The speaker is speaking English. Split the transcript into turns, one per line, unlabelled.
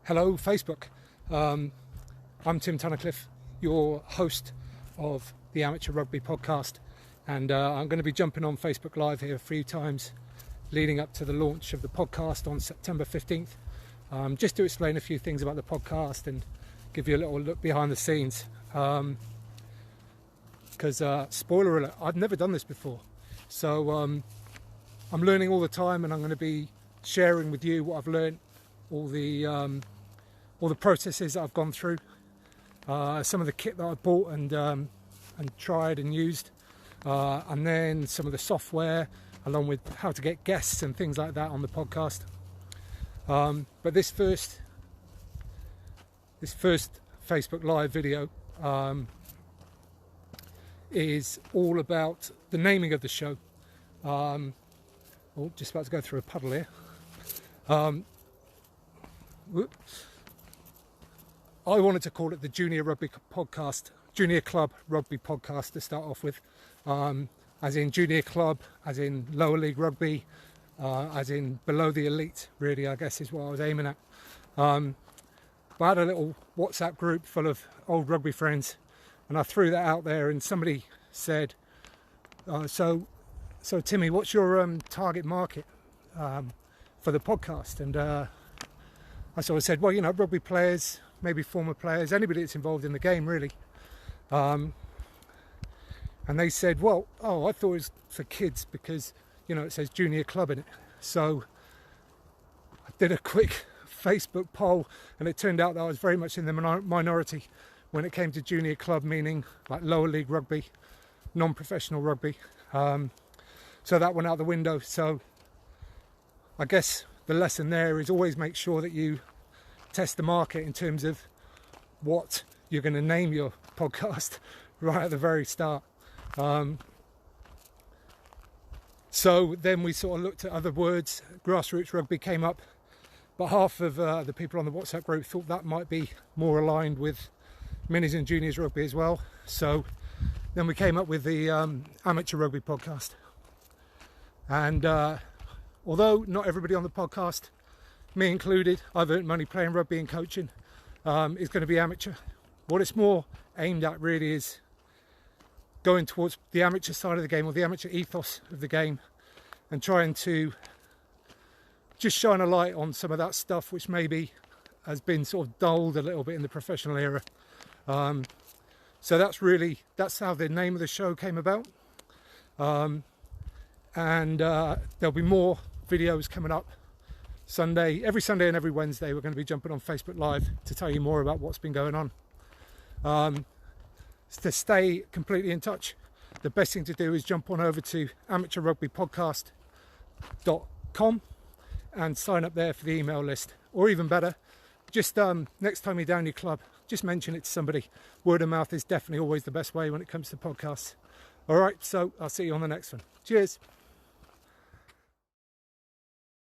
Hello Facebook, I'm Tim Tunnicliffe, your host of the Amateur Rugby podcast, and I'm going to be jumping on Facebook Live here a few times leading up to the launch of the podcast on September 15th, just to explain a few things about the podcast and give you a little look behind the scenes, because spoiler alert, I've never done this before, so I'm learning all the time, and I'm going to be sharing with you what I've learned, all the processes that I've gone through, some of the kit that I bought and tried and used, and then some of the software, along with how to get guests and things like that on the podcast. But this first Facebook Live video is all about the naming of the show. Just about to go through a puddle here. I wanted to call it the Junior Club Rugby Podcast to start off with, as in junior club, as in lower league rugby, as in below the elite, really, I guess is what I was aiming at. But I had a little WhatsApp group full of old rugby friends, and I threw that out there, and somebody said, so Timmy, what's your target market for the podcast? And I sort of said, well, rugby players, maybe former players, anybody that's involved in the game, really. And they said, well, I thought it was for kids because, it says junior club in it. So I did a quick Facebook poll, and it turned out that I was very much in the minority when it came to junior club, meaning like lower league rugby, non-professional rugby. So that went out the window. So I guess the lesson there is always make sure that you test the market in terms of what you're going to name your podcast right at the very start. So then we sort of looked at other words. Grassroots rugby came up, but half of the people on the WhatsApp group thought that might be more aligned with minis and juniors rugby as well. So then we came up with the Amateur Rugby Podcast. And although not everybody on the podcast, me included, I've earned money playing rugby and coaching, is going to be amateur. What it's more aimed at really is going towards the amateur side of the game, or the amateur ethos of the game, and trying to just shine a light on some of that stuff which maybe has been sort of dulled a little bit in the professional era. So that's how the name of the show came about. And there'll be more videos coming up every Sunday and every Wednesday. We're going to be jumping on Facebook Live to tell you more about what's been going on. To stay completely in touch, the best thing to do is jump on over to amateurrugbypodcast.com and sign up there for the email list. Or even better, just next time you're down your club, just mention it to somebody. Word of mouth is definitely always the best way when it comes to podcasts. All right, so I'll see you on the next one. Cheers.